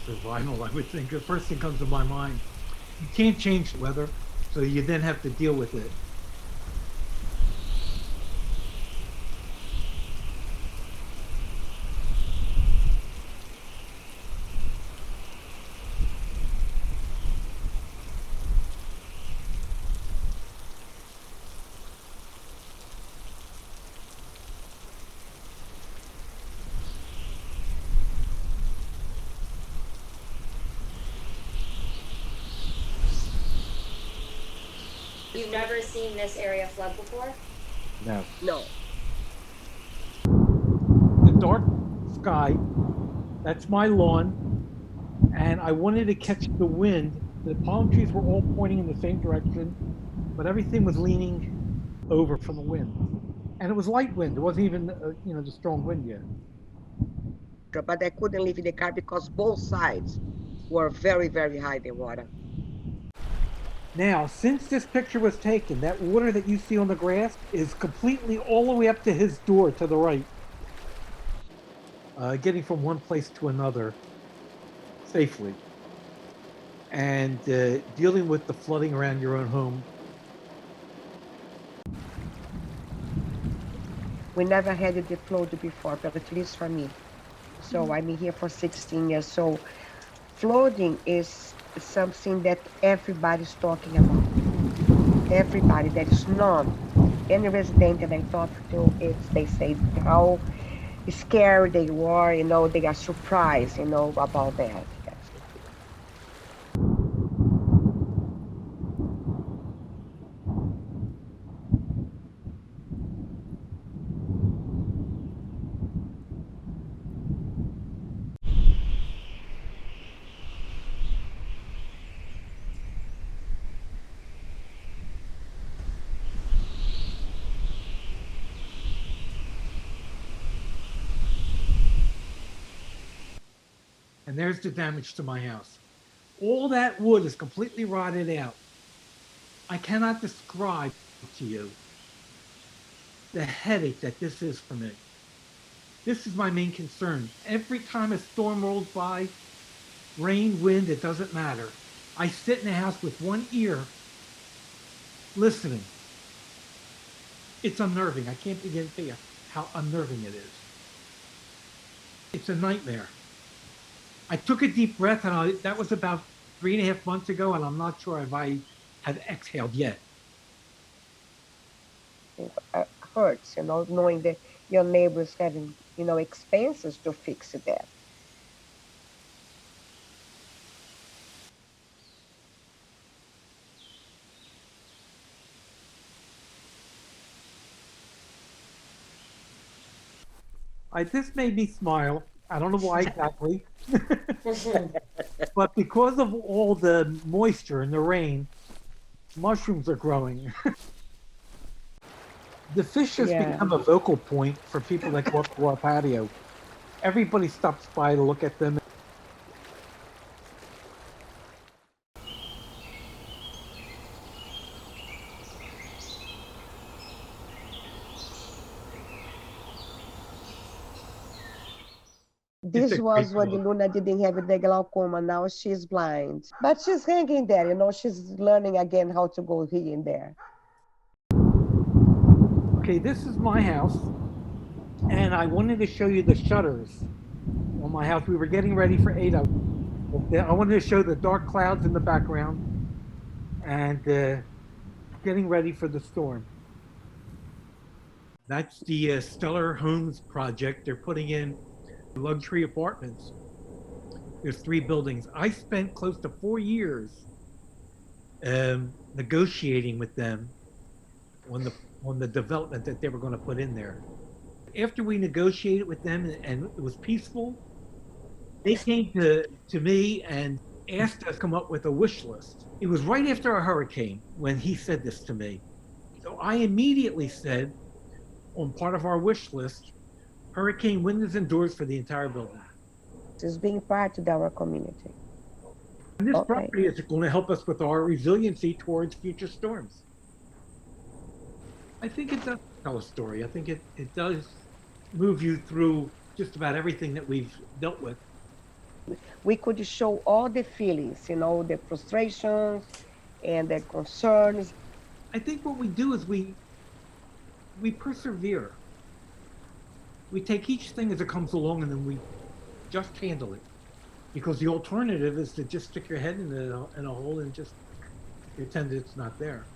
survival, I would think. The first thing comes to my mind. You can't change the weather, so you then have to deal with it. You've never seen this area flood before? No. No. The dark sky, that's my lawn, and I wanted to catch the wind. The palm trees were all pointing in the same direction, but everything was leaning over from the wind. And it was light wind. It wasn't even, the strong wind yet. But I couldn't leave the car because both sides were very, very high, the water. Now, since this picture was taken, that water that you see on the grass is completely all the way up to his door to the right. Getting from one place to another safely. And dealing with the flooding around your own home. We never had the flood before, but at least for me. So I'm here for 16 years. So flooding is something that everybody's talking about. Everybody that is known, any resident that I talk to, they say how scared they were, they are surprised, about that. Yes. And there's the damage to my house. All that wood is completely rotted out. I cannot describe to you the headache that this is for me. This is my main concern. Every time a storm rolls by, rain, wind, it doesn't matter. I sit in the house with one ear listening. It's unnerving. I can't begin to tell you how unnerving it is. It's a nightmare. I took a deep breath, and that was about 3.5 months ago, and I'm not sure if I have exhaled yet. It hurts, knowing that your neighbors having, expenses to fix that. This made me smile. I don't know why exactly. But because of all the moisture and the rain, mushrooms are growing. The fish has become a vocal point for people that go up to our patio. Everybody stops by to look at them. This was when the Luna didn't have the glaucoma. Now she's blind. But she's hanging there, she's learning again how to go here and there. Okay, this is my house. And I wanted to show you the shutters on my house. We were getting ready for Ada. I wanted to show the dark clouds in the background and getting ready for the storm. That's the Stellar Homes project. They're putting in luxury apartments. There's 3 buildings. I spent close to 4 years negotiating with them on the development that they were going to put in there. After we negotiated with them and it was peaceful, they came to me and asked us to come up with a wish list. It was right after a hurricane when he said this to me. So I immediately said, on part of our wish list, hurricane windows and doors for the entire building. It's being part of our community. And this property is going to help us with our resiliency towards future storms. I think it does tell a story. I think it does move you through just about everything that we've dealt with. we could show all the feelings, the frustrations and the concerns. I think what we do is we persevere. We take each thing as it comes along, and then we just handle it. Because the alternative is to just stick your head in a hole and just pretend it's not there.